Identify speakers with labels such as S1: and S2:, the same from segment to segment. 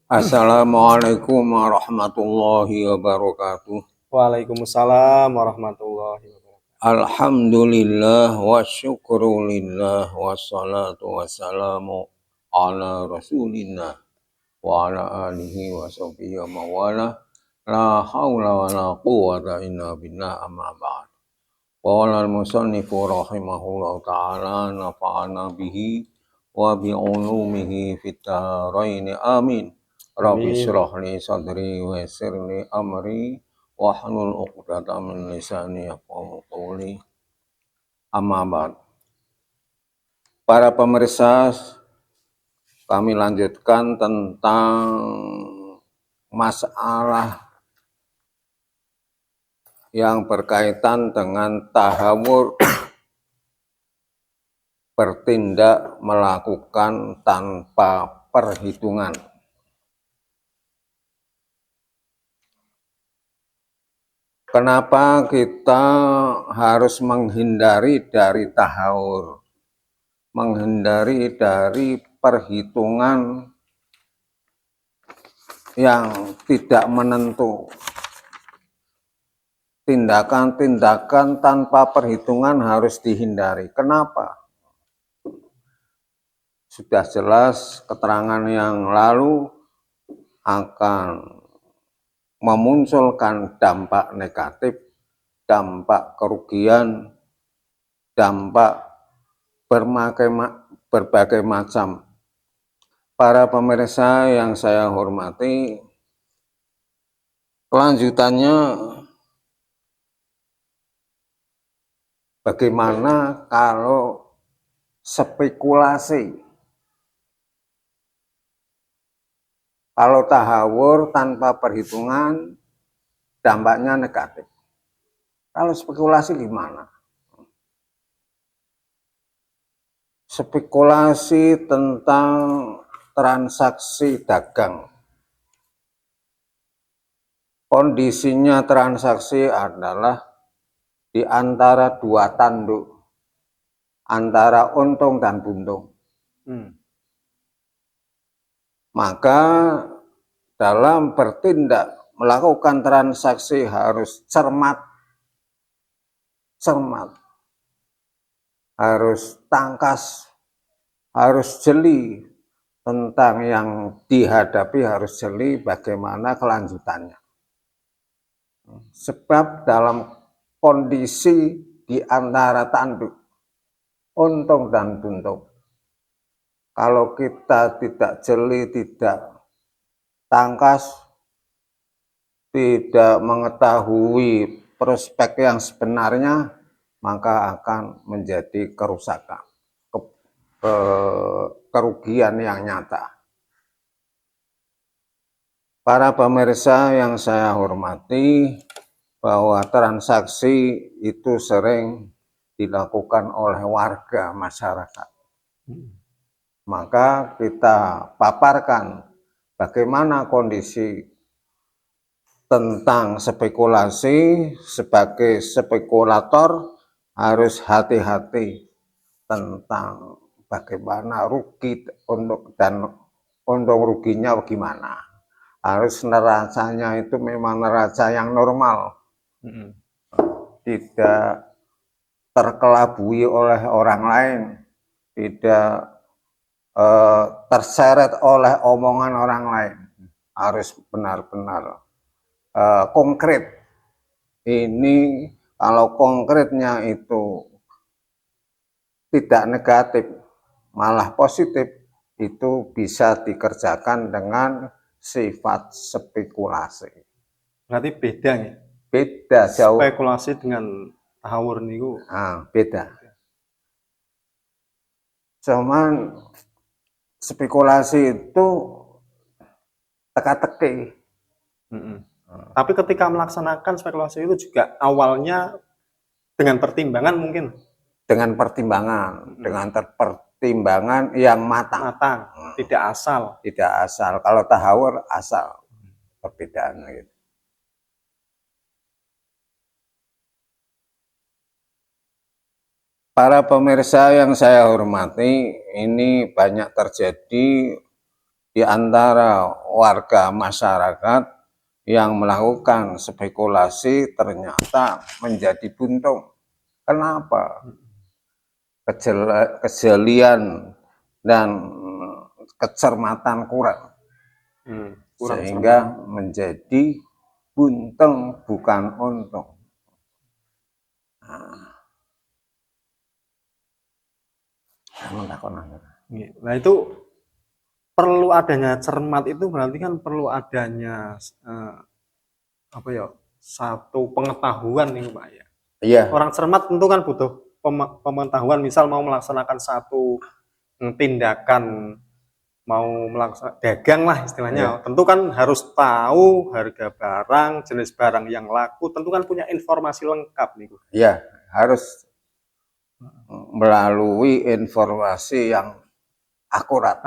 S1: Assalamualaikum warahmatullahi wabarakatuh.
S2: Waalaikumsalam warahmatullahi wabarakatuh.
S1: Alhamdulillah wa syukrulillah wassalatu wassalamu ala rasulillah wa ala alihi wa sahbihi wa mawala la hawla wa la quwata illa billah amma ba'd. Qala al-musannifu rahimahullah ta'ala nafa'ana bihi wa bi'ulumihi fit dharain amin. Rabbi
S2: Amin.
S1: shrah li sadri wa yassir li amri wahlul 'uqdatam min lisani yafqahu qawli. Amma ba'd. Para pemirsa, kami lanjutkan tentang masalah yang berkaitan dengan tahawur bertindak melakukan tanpa perhitungan. Kenapa kita harus menghindari dari tahawur, menghindari dari perhitungan yang tidak menentu. Tindakan-tindakan tanpa perhitungan harus dihindari. Kenapa? Sudah jelas keterangan yang lalu akan memunculkan dampak negatif, dampak kerugian, dampak berbagai macam. Para pemirsa yang saya hormati, kelanjutannya bagaimana kalau spekulasi? Kalau tahawur tanpa perhitungan, dampaknya negatif. Kalau spekulasi gimana? Spekulasi tentang transaksi dagang. Kondisinya transaksi adalah di antara dua tanduk, antara untung dan buntung. Maka dalam bertindak melakukan transaksi harus cermat, harus tangkas, harus jeli tentang yang dihadapi, harus jeli bagaimana kelanjutannya. Sebab dalam kondisi di antara tanduk, untung dan buntung, kalau kita tidak jeli, tidak tangkas, tidak mengetahui prospek yang sebenarnya, maka akan menjadi kerusakan, kerugian yang nyata. Para pemirsa yang saya hormati, bahwa transaksi itu sering dilakukan oleh warga masyarakat. Maka kita paparkan bagaimana kondisi tentang spekulasi. Sebagai spekulator harus hati-hati tentang bagaimana rugi dan untung ruginya bagaimana. Harus neracanya itu memang neraca yang normal, tidak terkelabui oleh orang lain, tidak terseret oleh omongan orang lain, harus benar-benar konkret. Ini kalau konkretnya itu tidak negatif, malah positif, itu bisa dikerjakan dengan sifat spekulasi.
S2: Berarti beda ya?
S1: Beda jauh.
S2: Spekulasi dengan tahawur niku.
S1: Beda. Cuman spekulasi itu teka-teki.
S2: Tapi ketika melaksanakan spekulasi itu juga awalnya dengan pertimbangan mungkin.
S1: Dengan pertimbangan, dengan pertimbangan yang matang.
S2: Tidak asal.
S1: Tidak asal. Kalau tahawur asal. Perbedaannya gitu. Para pemirsa yang saya hormati, ini banyak terjadi di antara warga masyarakat yang melakukan spekulasi ternyata menjadi buntung. Kenapa? Kejelian dan kecermatan kurang, sehingga menjadi buntung bukan untung.
S2: Nah itu perlu adanya cermat, itu berarti kan perlu adanya apa ya, satu pengetahuan nih Pak ya.
S1: Iya.
S2: Orang cermat tentu kan butuh pengetahuan, misal mau melaksanakan satu tindakan, mau melaksanakan dagang lah istilahnya,
S1: Iya.
S2: tentu kan harus tahu harga barang, jenis barang yang laku, tentu kan punya informasi lengkap nih.
S1: Iya, harus melalui informasi yang akurat.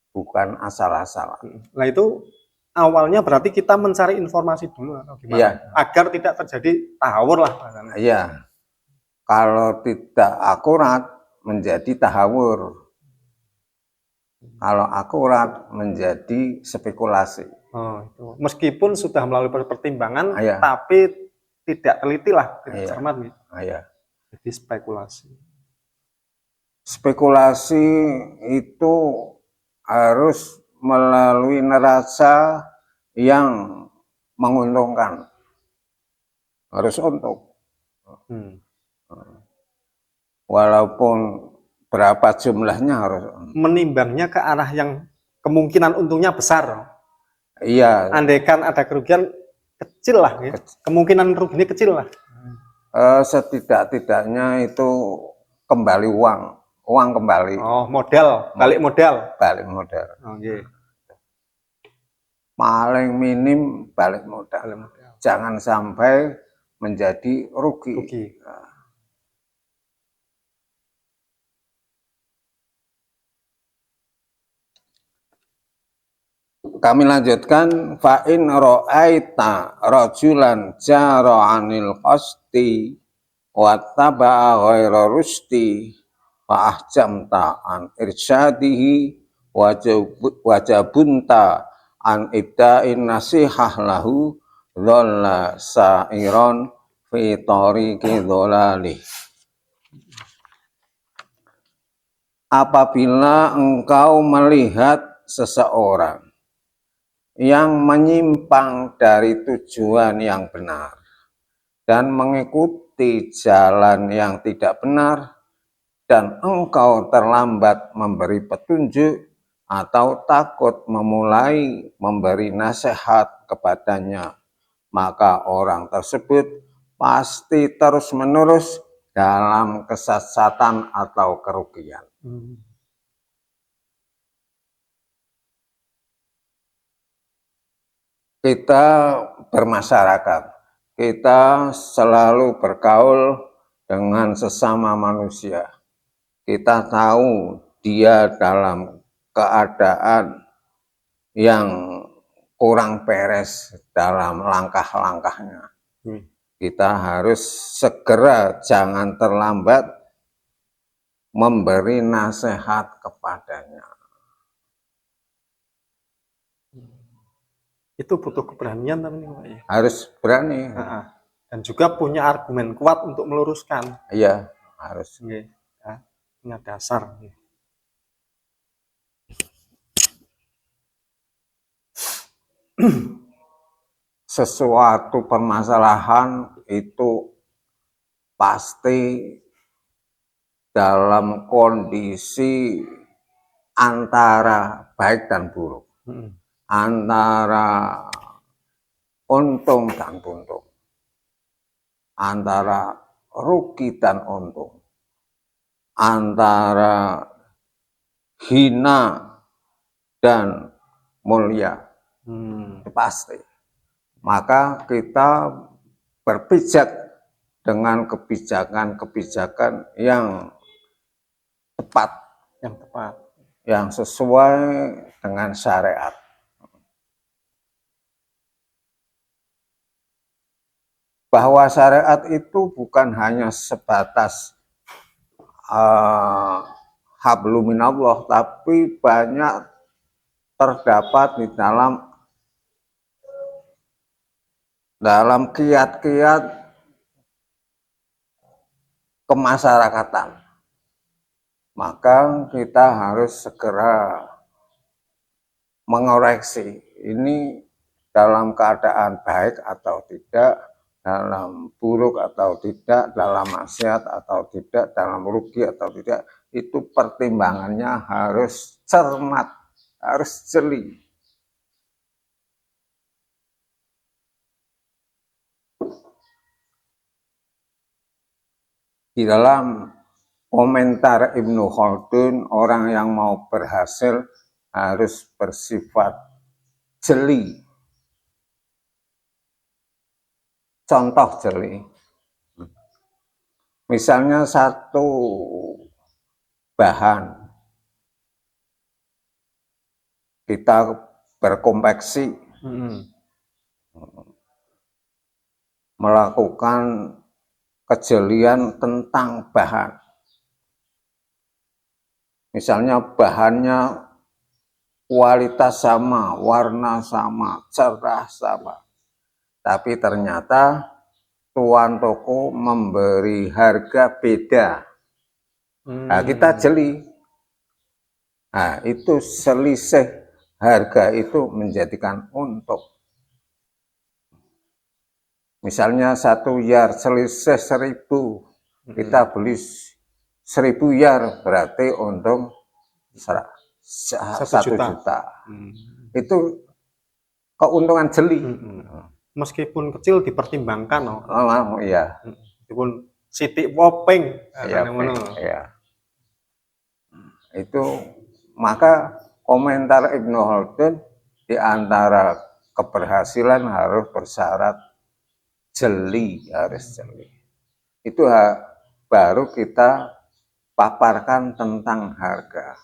S1: Bukan asal-asalan.
S2: Nah itu awalnya berarti kita mencari informasi dulu atau gimana?
S1: Iya.
S2: Agar tidak terjadi tahawur lah.
S1: Iya. Kalau tidak akurat menjadi tahawur. Kalau akurat menjadi spekulasi.
S2: Itu. Meskipun sudah melalui pertimbangan, tapi tidak teliti lah, tidak cermat gitu. Jadi spekulasi.
S1: Spekulasi itu harus melalui neraca yang menguntungkan. Harus untung. Walaupun berapa jumlahnya harus.
S2: Menimbangnya ke arah yang kemungkinan untungnya besar.
S1: Iya.
S2: Andaikan ada kerugian kecil lah, ya. Kemungkinan ruginya kecil lah.
S1: Setidak-tidaknya itu kembali uang kembali.
S2: Modal, balik modal.
S1: Paling minim balik modal. Jangan sampai menjadi rugi. Kami lanjutkan, fa in ra'aita rajulan jara 'anil qasti wa taba'a ghaira rusti fa ahjamta an irsyadihi wajabunta an ibda'in nasihah lahu dhalla sa'iron fi tariqi dhalali. Apabila engkau melihat seseorang yang menyimpang dari tujuan yang benar dan mengikuti jalan yang tidak benar, dan engkau terlambat memberi petunjuk atau takut memulai memberi nasihat kepadanya, maka orang tersebut pasti terus-menerus dalam kesesatan atau kerugian. Kita bermasyarakat, kita selalu bergaul dengan sesama manusia. Kita tahu dia dalam keadaan yang kurang beres dalam langkah-langkahnya. Kita harus segera, jangan terlambat memberi nasihat kepadanya.
S2: Itu butuh keberanian tapi Pak ya.
S1: Harus berani.
S2: Dan juga punya argumen kuat untuk meluruskan.
S1: Iya, harus.
S2: Punya dasar.
S1: Sesuatu permasalahan itu pasti dalam kondisi antara baik dan buruk. Antara untung dan buntung, antara rugi dan untung, antara hina dan mulia, pasti. Maka kita berpijak dengan kebijakan-kebijakan yang tepat, yang sesuai dengan syariat. Bahwa syariat itu bukan hanya sebatas hablum minallah, tapi banyak terdapat di dalam kiat-kiat kemasyarakatan. Maka kita harus segera mengoreksi ini dalam keadaan baik atau tidak, dalam buruk atau tidak, dalam maksiat atau tidak, dalam rugi atau tidak, itu pertimbangannya harus cermat, harus jeli. Di dalam komentar Ibnu Khaldun, orang yang mau berhasil harus bersifat jeli. Contoh jeli. Misalnya satu bahan kita berkonveksi, melakukan kejelian tentang bahan. Misalnya bahannya kualitas sama, warna sama, cerah sama. Tapi ternyata tuan toko memberi harga beda. Nah, kita jeli. Nah, itu selisih harga itu menjadikan untung. Misalnya 1 yard selisih 1.000, kita beli 1.000 yard, berarti untung 1 juta. Itu keuntungan jeli.
S2: Meskipun kecil dipertimbangkan,
S1: Iya.
S2: Meskipun sitik popeng,
S1: Iya. Itu maka komentar Ibnu Khaldun di antara keberhasilan harus bersyarat jeli, harus jeli. Itu baru kita paparkan tentang harga,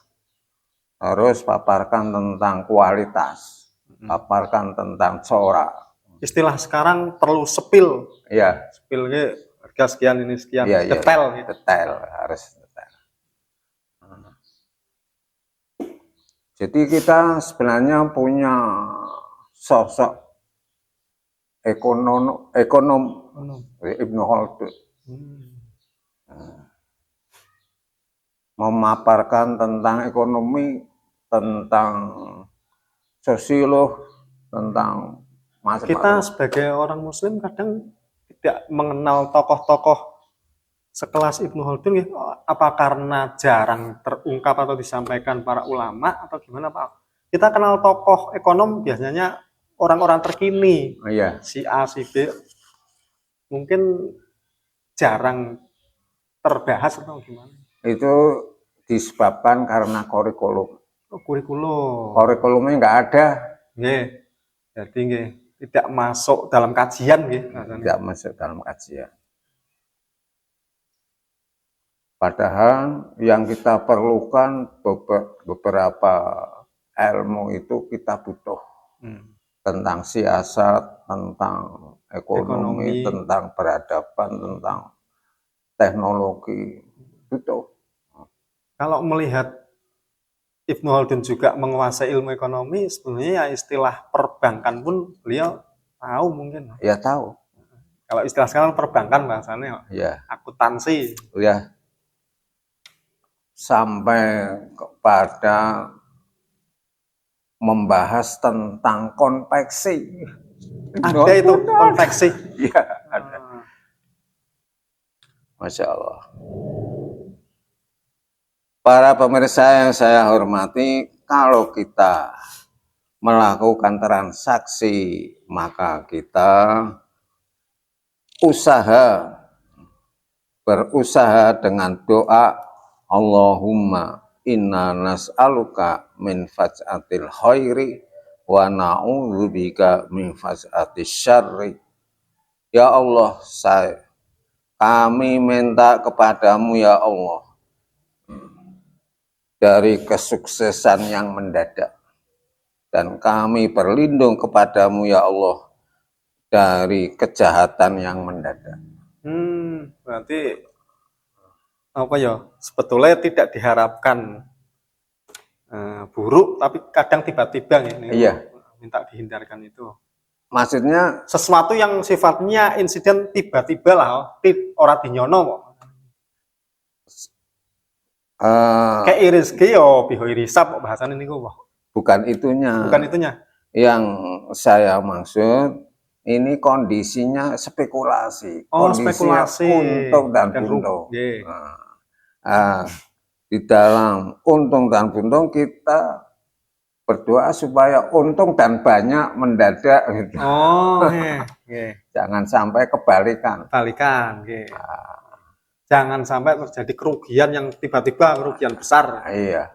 S1: harus paparkan tentang kualitas, paparkan tentang corak.
S2: Istilah sekarang perlu sepil.
S1: Iya.
S2: Sepilnya harga sekian, ini sekian.
S1: Iya,
S2: detail.
S1: Detail, harus detail. Jadi kita sebenarnya punya sosok ekonom Ibnu Khaldun. Memaparkan tentang ekonomi, tentang sosiolog, tentang macam-macam.
S2: Kita sebagai orang muslim kadang tidak mengenal tokoh-tokoh sekelas Ibnu Khaldun, ya. Apa karena jarang terungkap atau disampaikan para ulama atau gimana, Pak? Kita kenal tokoh ekonom biasanya orang-orang terkini,
S1: Iya.
S2: si A, si B, mungkin jarang terbahas atau gimana?
S1: Itu disebabkan karena kurikulum. Kurikulumnya nggak ada.
S2: Jadi tidak masuk dalam kajian,
S1: Tidak masuk dalam kajian. Padahal yang kita perlukan beberapa ilmu itu kita butuh. Tentang siasat, tentang ekonomi, tentang peradaban, tentang teknologi, butuh.
S2: Kalau melihat Ibnu Khaldun juga menguasai ilmu ekonomi, sebenarnya ya istilah perbankan pun beliau tahu mungkin.
S1: Ya tahu.
S2: Kalau istilah sekarang perbankan bahasanya,
S1: ya.
S2: Akuntansi.
S1: Ya. Sampai kepada membahas tentang konveksi.
S2: Ada itu konveksi.
S1: Iya, ada. Masya Allah. Para pemirsa yang saya hormati, kalau kita melakukan transaksi, maka kita berusaha dengan doa, Allahumma inna nas'aluka min faj'atil khairi wa na'udzubika min faj'atis syarri. Ya Allah, kami minta kepadamu ya Allah dari kesuksesan yang mendadak, dan kami berlindung kepadamu ya Allah dari kejahatan yang mendadak.
S2: Berarti apa ya, sebetulnya tidak diharapkan buruk tapi kadang tiba-tiba ini
S1: Iya.
S2: minta dihindarkan itu.
S1: Maksudnya
S2: Sesuatu yang sifatnya insiden tiba-tiba lah, ora dinyono kok. Kayak rezeki yo piho irisap kok bahasane niku kok.
S1: bukan itunya.
S2: Bukan itunya.
S1: Yang saya maksud ini kondisinya spekulasi,
S2: Oh,
S1: kondisinya
S2: spekulasi
S1: untung dan
S2: dan
S1: buntung.
S2: rugi.
S1: Di dalam untung dan buntung kita berdoa supaya untung dan banyak mendadak gitu.
S2: Oh, nggih.
S1: Jangan sampai kebalikan.
S2: Balikan, nggih. Jangan sampai terjadi kerugian yang tiba-tiba kerugian besar.
S1: Iya.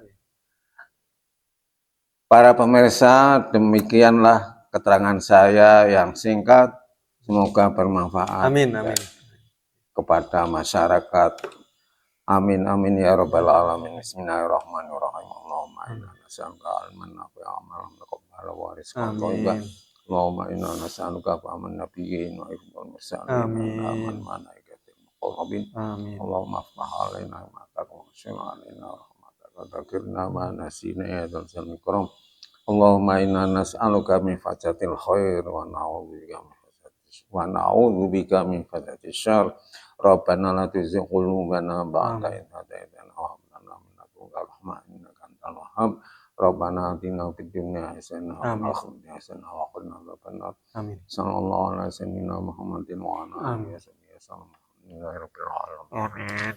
S1: Para pemirsa, demikianlah keterangan saya yang singkat. Semoga bermanfaat.
S2: Amin, amin.
S1: Kepada masyarakat. Amin, amin ya rabbal alamin. Bismillahirrahmanirrahim. Allahumma inna nas'aluka ilman nafi'an wa amalan mutaqabbalan wa rizqan thayyiban. Allahumma inna nas'aluka fahman nabiyyin wa ifdal mursalin wa aman malaikatil muqarrabin. Allahumma aftah alaina ma'ataka wa syirah alaina rahmataka dzakirna ma nasina ya dzal jalali ikram. Allahumma inna nas'aluka min fajatil khair wa na'udzubika min fajatis syarr. Rabbana la tuzigh qulubana ba'da idh hadaytana wa hab lana min ladunka rahmah innaka antal wahhab. Rabbana atina fid dunya hasanah wa fil akhirati hasanah wa qina adzabannar. Amin. Sallallahu alaihi wasallam Muhammadin wa ala alihi wasallam. Amin.